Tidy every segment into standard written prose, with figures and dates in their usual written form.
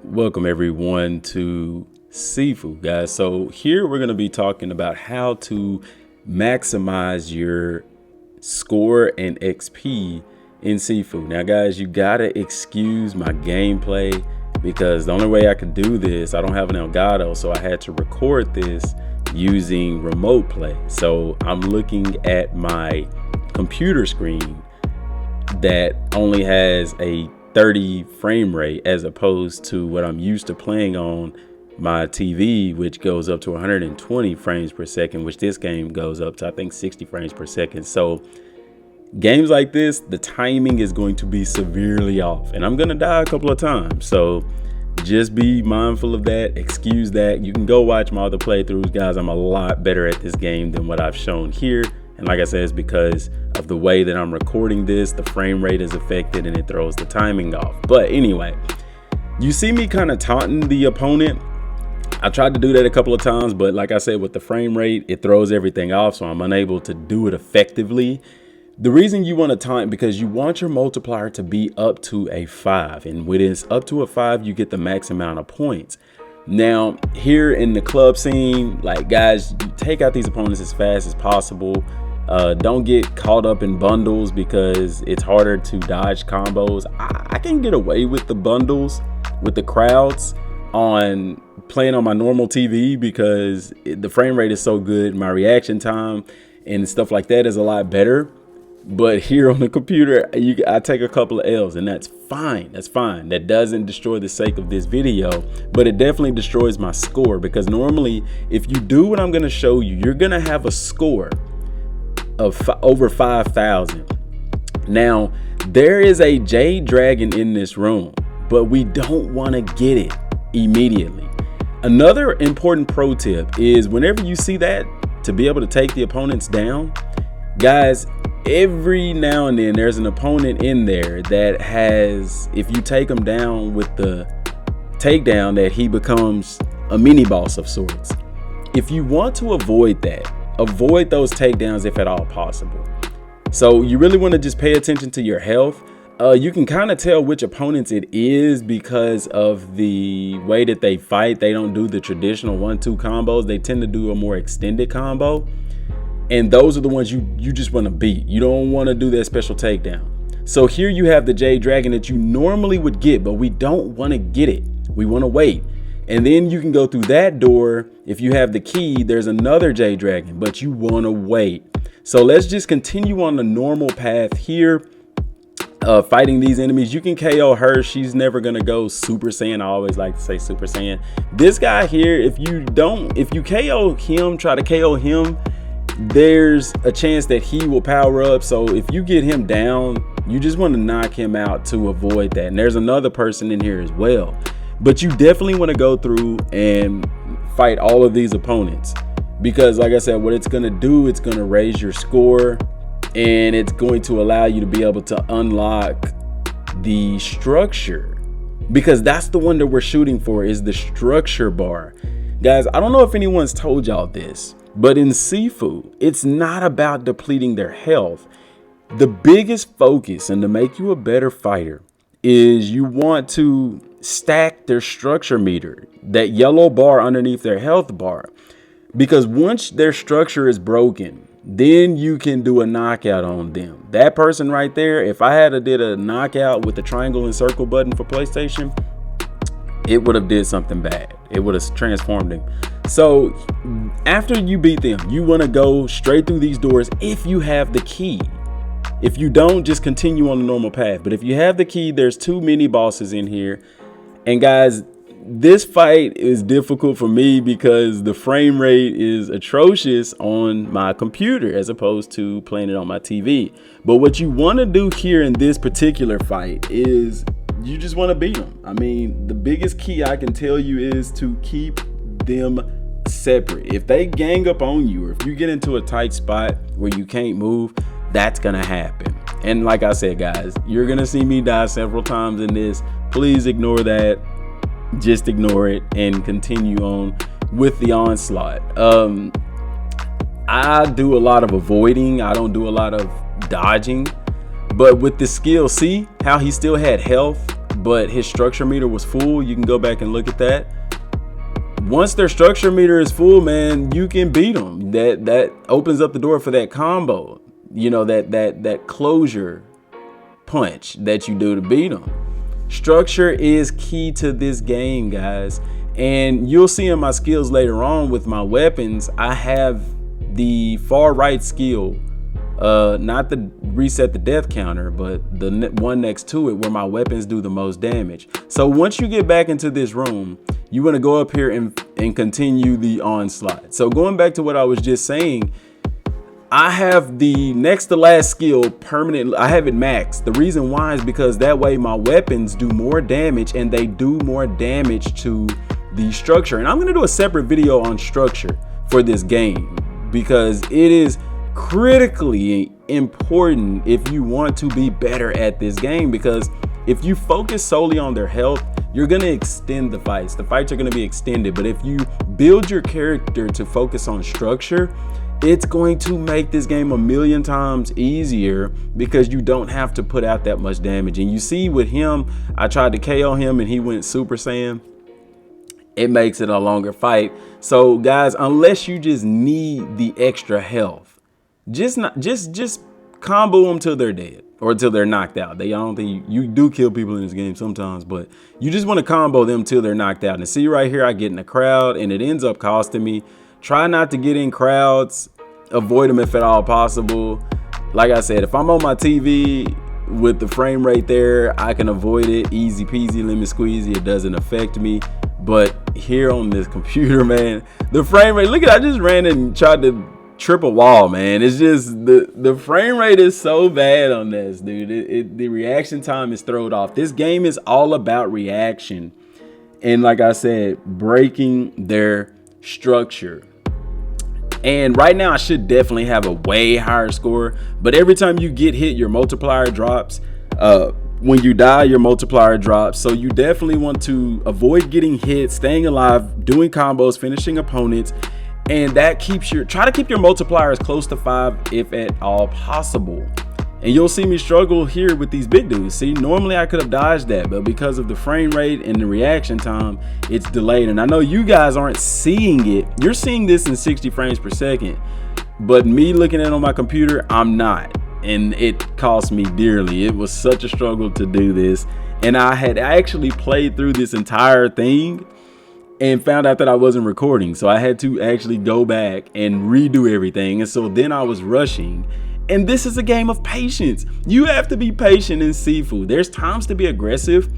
Welcome everyone to Sifu, guys. So here we're going to be talking about how to maximize your score and XP in Sifu. Now guys, you gotta excuse my gameplay because the only way I could do this, I don't have an Elgato, so I had to record this using remote play. So I'm looking at my computer screen that only has a 30 frame rate as opposed to what I'm used to playing on my TV, which goes up to 120 frames per second, which this game goes up to I think 60 frames per second. So games like this, the timing is going to be severely off and I'm gonna die a couple of times. So just be mindful of that, excuse that. You can go watch my other playthroughs, guys. I'm a lot better at this game than what I've shown here. And like I said, it's because of the way that I'm recording this, the frame rate is affected and it throws the timing off. But anyway, you see me kind of taunting the opponent. I tried to do that a couple of times, but like I said, with the frame rate, it throws everything off, so I'm unable to do it effectively. The reason you want to taunt because you want your multiplier to be up to a 5. And when it's up to a 5, you get the max amount of points. Now, here in the club scene, like guys, you take out these opponents as fast as possible. Don't get caught up in bundles because it's harder to dodge combos. I can get away with the bundles with the crowds on playing on my normal TV because the frame rate is so good. My reaction time and stuff like that is a lot better. But here on the computer, I take a couple of L's and that's fine. That's fine. That doesn't destroy the sake of this video, but it definitely destroys my score because normally if you do what I'm going to show you, you're going to have a score of over 5,000. Now, there is a Jade Dragon in this room, but we don't want to get it immediately. Another important pro tip is whenever you see that, to be able to take the opponents down, guys, every now and then there's an opponent in there that has, if you take him down with the takedown, that he becomes a mini boss of sorts. If you want to avoid that, avoid those takedowns if at all possible. So you really want to just pay attention to your health. You can kind of tell which opponents it is because of the way that they fight. They don't do the traditional 1-2 combos. They tend to do a more extended combo. And those are the ones you just want to beat. You don't want to do that special takedown. So here you have the Jade Dragon that you normally would get, but we don't want to get it. We want to wait. And then you can go through that door. If you have the key, there's another Jade Dragon, but you want to wait. So let's just continue on the normal path here, fighting these enemies. You can KO her. She's never going to go Super Saiyan. I always like to say Super Saiyan. This guy here, if you KO him, try to KO him, there's a chance that he will power up. So if you get him down, you just want to knock him out to avoid that. And there's another person in here as well. But you definitely want to go through and fight all of these opponents because like I said, what it's going to do, it's going to raise your score and it's going to allow you to be able to unlock the structure, because that's the one that we're shooting for, is the structure bar. Guys, I don't know if anyone's told y'all this, but in Sifu, it's not about depleting their health. The biggest focus and to make you a better fighter is you want to stack their structure meter, that yellow bar underneath their health bar, because once their structure is broken, then you can do a knockout on them. That person right there, if I had did a knockout with the triangle and circle button for PlayStation, it would have did something bad. It would have transformed him. So after you beat them, you want to go straight through these doors if you have the key. If you don't, just continue on the normal path. But if you have the key, there's 2 mini bosses in here. And guys, this fight is difficult for me because the frame rate is atrocious on my computer as opposed to playing it on my TV. But what you want to do here in this particular fight is you just want to beat them. I mean, the biggest key I can tell you is to keep them separate. If they gang up on you, or if you get into a tight spot where you can't move, that's gonna happen. And like I said, guys, you're gonna see me die several times in this. Please ignore that. Just ignore it and continue on with the onslaught. I do a lot of avoiding. I don't do a lot of dodging. But with the skill, see how he still had health but his structure meter was full. You can go back and look at that. Once their structure meter is full, man, you can beat them. That opens up the door for that combo. You know, that closure punch that you do to beat them. Structure is key to this game, guys. And you'll see in my skills later on with my weapons, I have the far right skill, not the reset the death counter, but the one next to it where my weapons do the most damage. So once you get back into this room, you want to go up here and continue the onslaught. So going back to what I was just saying, I have the next to last skill permanent. I have it maxed. The reason why is because that way my weapons do more damage, and they do more damage to the structure. And I'm going to do a separate video on structure for this game, because it is critically important if you want to be better at this game. Because if you focus solely on their health, you're going to extend the fights. The fights are going to be extended. But if you build your character to focus on structure, it's going to make this game a million times easier, because you don't have to put out that much damage. And you see with him, I tried to KO him and he went Super Saiyan. It makes it a longer fight. So guys, unless you just need the extra health, just combo them till they're dead or till they're knocked out. I don't think you do kill people in this game sometimes, but you just want to combo them till they're knocked out. And see right here, I get in a crowd and it ends up costing me. Try not to get in crowds, avoid them if at all possible. Like I said, if I'm on my TV with the frame rate there, I can avoid it. Easy peasy, lemon squeezy, it doesn't affect me. But here on this computer, man, the frame rate, look at, I just ran and tried to trip a wall, man. It's just the frame rate is so bad on this, dude. The reaction time is thrown off. This game is all about reaction. And like I said, breaking their structure. And right now I should definitely have a way higher score, but every time you get hit, your multiplier drops. When you die, your multiplier drops. So you definitely want to avoid getting hit, staying alive, doing combos, finishing opponents, and that keeps try to keep your multiplier as close to 5 if at all possible. And you'll see me struggle here with these big dudes. See, normally I could have dodged that, but because of the frame rate and the reaction time, it's delayed. And I know you guys aren't seeing it. You're seeing this in 60 frames per second, but me looking at it on my computer, I'm not. And it cost me dearly. It was such a struggle to do this. And I had actually played through this entire thing and found out that I wasn't recording. So I had to actually go back and redo everything. And so then I was rushing. And this is a game of patience. You have to be patient in Sifu. There's times to be aggressive,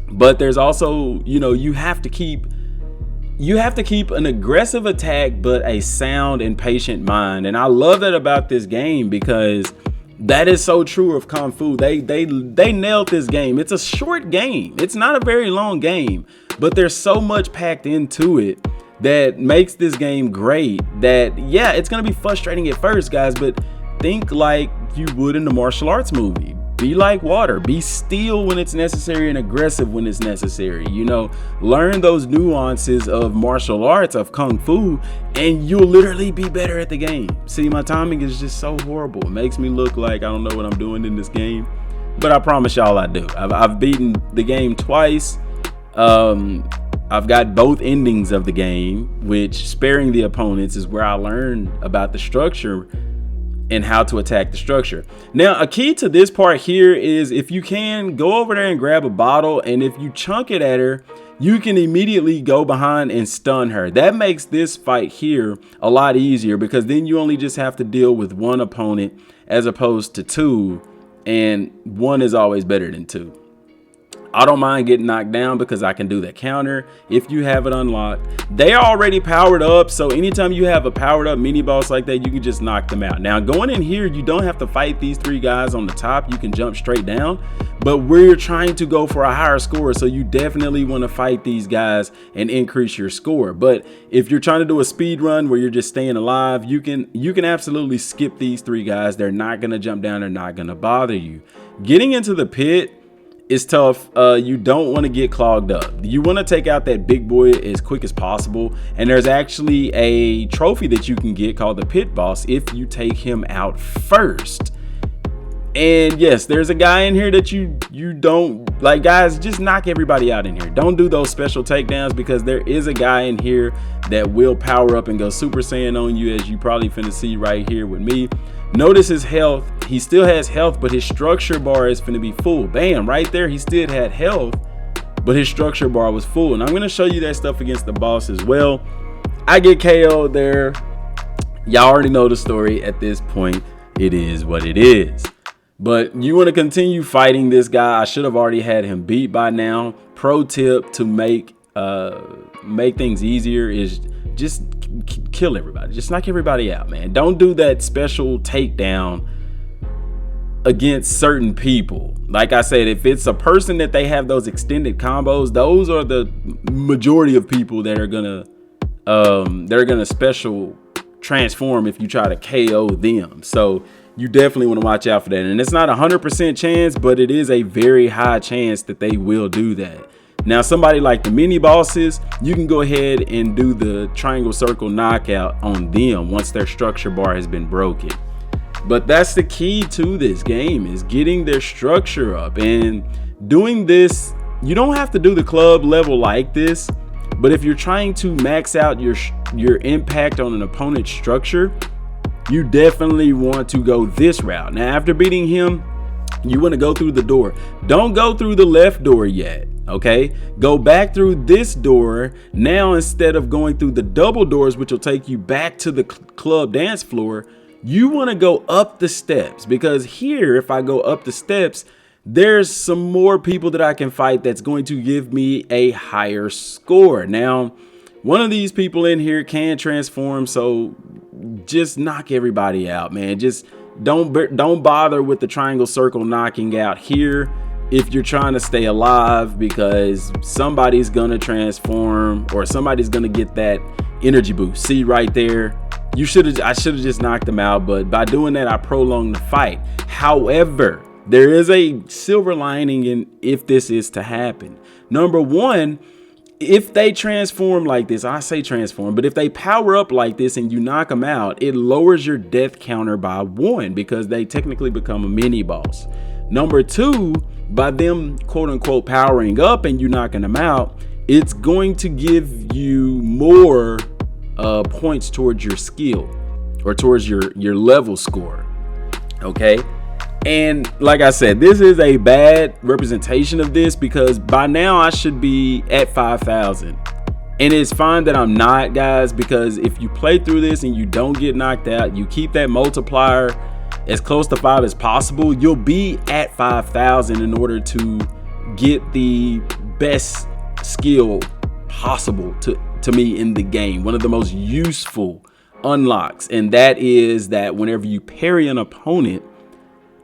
but there's also, you know, you have to keep an aggressive attack, but a sound and patient mind. And I love that about this game, because that is so true of Kung Fu. They nailed this game. It's a short game. It's not a very long game, but there's so much packed into it that makes this game great. That, yeah, it's going to be frustrating at first, guys, but think like you would in the martial arts movie. Be like water. Be still when it's necessary and aggressive when it's necessary. You know, learn those nuances of martial arts, of Kung Fu, and you'll literally be better at the game. See, my timing is just so horrible. It makes me look like I don't know what I'm doing in this game, but I promise y'all I do. I've beaten the game twice. I've got both endings of the game, which sparing the opponents is where I learned about the structure and how to attack the structure. Now, a key to this part here is, if you can, go over there and grab a bottle, and if you chunk it at her, you can immediately go behind and stun her. That makes this fight here a lot easier, because then you only just have to deal with one opponent as opposed to two, and one is always better than two. I don't mind getting knocked down because I can do that counter if you have it unlocked. They are already powered up, so anytime you have a powered up mini boss like that, you can just knock them out. Now, going in here, you don't have to fight these three guys on the top. You can jump straight down, but we're trying to go for a higher score, so you definitely want to fight these guys and increase your score. But if you're trying to do a speed run where you're just staying alive, you can absolutely skip these three guys. They're not going to jump down. They're not going to bother you. Getting into the pit is tough. You don't want to get clogged up. You want to take out that big boy as quick as possible, and there's actually a trophy that you can get called the pit boss if you take him out first. And yes, there's a guy in here that you don't like. Guys, just knock everybody out in here. Don't do those special takedowns, because there is a guy in here that will power up and go Super Saiyan on you, as you probably finna see right here with me. Notice his health. He still has health, but his structure bar is finna be full. Bam, right there. He still had health, but his structure bar was full. And I'm gonna show you that stuff against the boss as well. I get KO'd there. Y'all already know the story at this point. It is what it is. But you want to continue fighting this guy. I should have already had him beat by now. Pro tip to make things easier is just kill everybody. Just knock everybody out, man. Don't do that special takedown against certain people. Like I said, if it's a person that they have those extended combos, those are the majority of people that are gonna special transform if you try to KO them. So you definitely want to watch out for that. And it's not 100% chance, but it is a very high chance that they will do that. Now, somebody like the mini bosses, you can go ahead and do the triangle circle knockout on them once their structure bar has been broken. But that's the key to this game, is getting their structure up. And doing this, you don't have to do the club level like this, but if you're trying to max out your impact on an opponent's structure, you definitely want to go this route. Now, after beating him, you want to go through the door. Don't go through the left door yet, okay? Go back through this door. Now, instead of going through the double doors, which will take you back to the club dance floor, you want to go up the steps, because here, if I go up the steps, there's some more people that I can fight that's going to give me a higher score. Now, one of these people in here can transform, so just knock everybody out, man. Just don't bother with the triangle circle knocking out here if you're trying to stay alive, because somebody's gonna transform or somebody's gonna get that energy boost. See right there, I should have just knocked them out, but by doing that, I prolonged the fight. However, there is a silver lining in if this is to happen. Number one, if they transform like this, I say transform, but if they power up like this and you knock them out, it lowers your death counter by 1, because they technically become a mini boss. Number two, by them quote unquote powering up and you knocking them out, it's going to give you more points towards your skill or towards your level score. Okay. And like I said, this is a bad representation of this, because by now I should be at 5,000. And it's fine that I'm not, guys, because if you play through this and you don't get knocked out, you keep that multiplier as close to 5 as possible, you'll be at 5,000 in order to get the best skill possible to me in the game. One of the most useful unlocks, and that is that whenever you parry an opponent,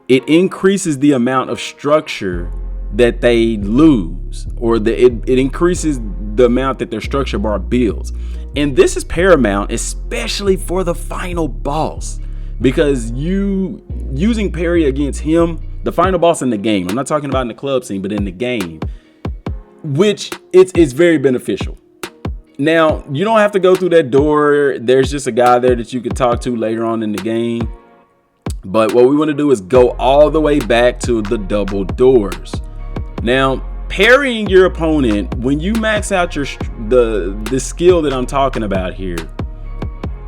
it increases the amount of structure that they lose, or it increases the amount that their structure bar builds. And this is paramount, especially for the final boss, because using parry against him, the final boss in the game, I'm not talking about in the club scene, but in the game, which it's very beneficial. Now, you don't have to go through that door. There's just a guy there that you could talk to later on in the game. But what we want to do is go all the way back to the double doors. Now, parrying your opponent, when you max out the skill that I'm talking about here,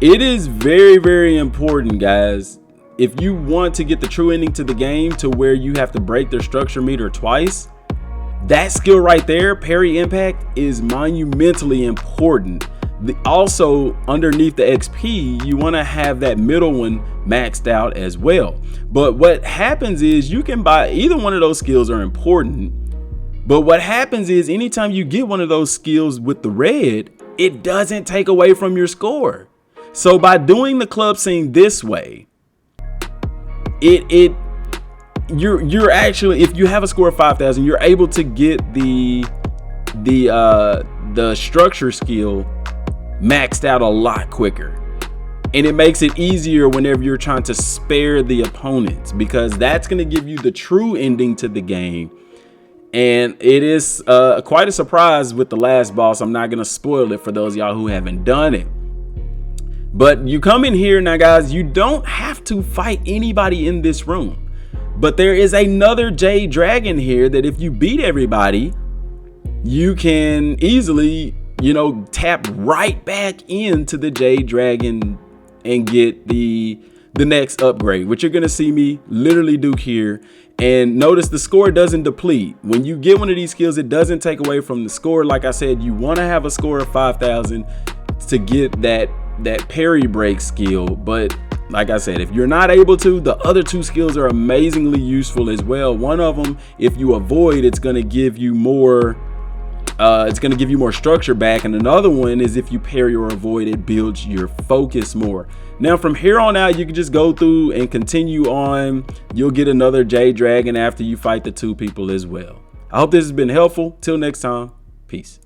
it is very, very important, guys. If you want to get the true ending to the game, to where you have to break their structure meter twice, that skill right there, parry impact, is monumentally important. Also, underneath the XP, you want to have that middle one maxed out as well. But what happens is, you can buy either one of those skills are important. But what happens is, anytime you get one of those skills with the red, it doesn't take away from your score. So by doing the club scene this way, you're actually, if you have a score of 5,000, you're able to get the structure skill maxed out a lot quicker. And it makes it easier whenever you're trying to spare the opponents, because that's going to give you the true ending to the game. And it is quite a surprise with the last boss. I'm not going to spoil it for those of y'all who haven't done it. But you come in here now, guys, you don't have to fight anybody in this room. But there is another Jade Dragon here that if you beat everybody, you can easily, tap right back into the Jade Dragon and get the next upgrade, which you're going to see me literally do here. And notice the score doesn't deplete. When you get one of these skills, it doesn't take away from the score. Like I said, you want to have a score of 5,000 to get that parry break skill. But like I said, if you're not able to, the other two skills are amazingly useful as well. One of them, if you avoid, it's going to give you more structure back, and another one is if you parry or avoid, it builds your focus more. Now from here on out, you can just go through and continue on. You'll get another Jade Dragon after you fight the two people as well. I hope this has been helpful. Till next time, peace.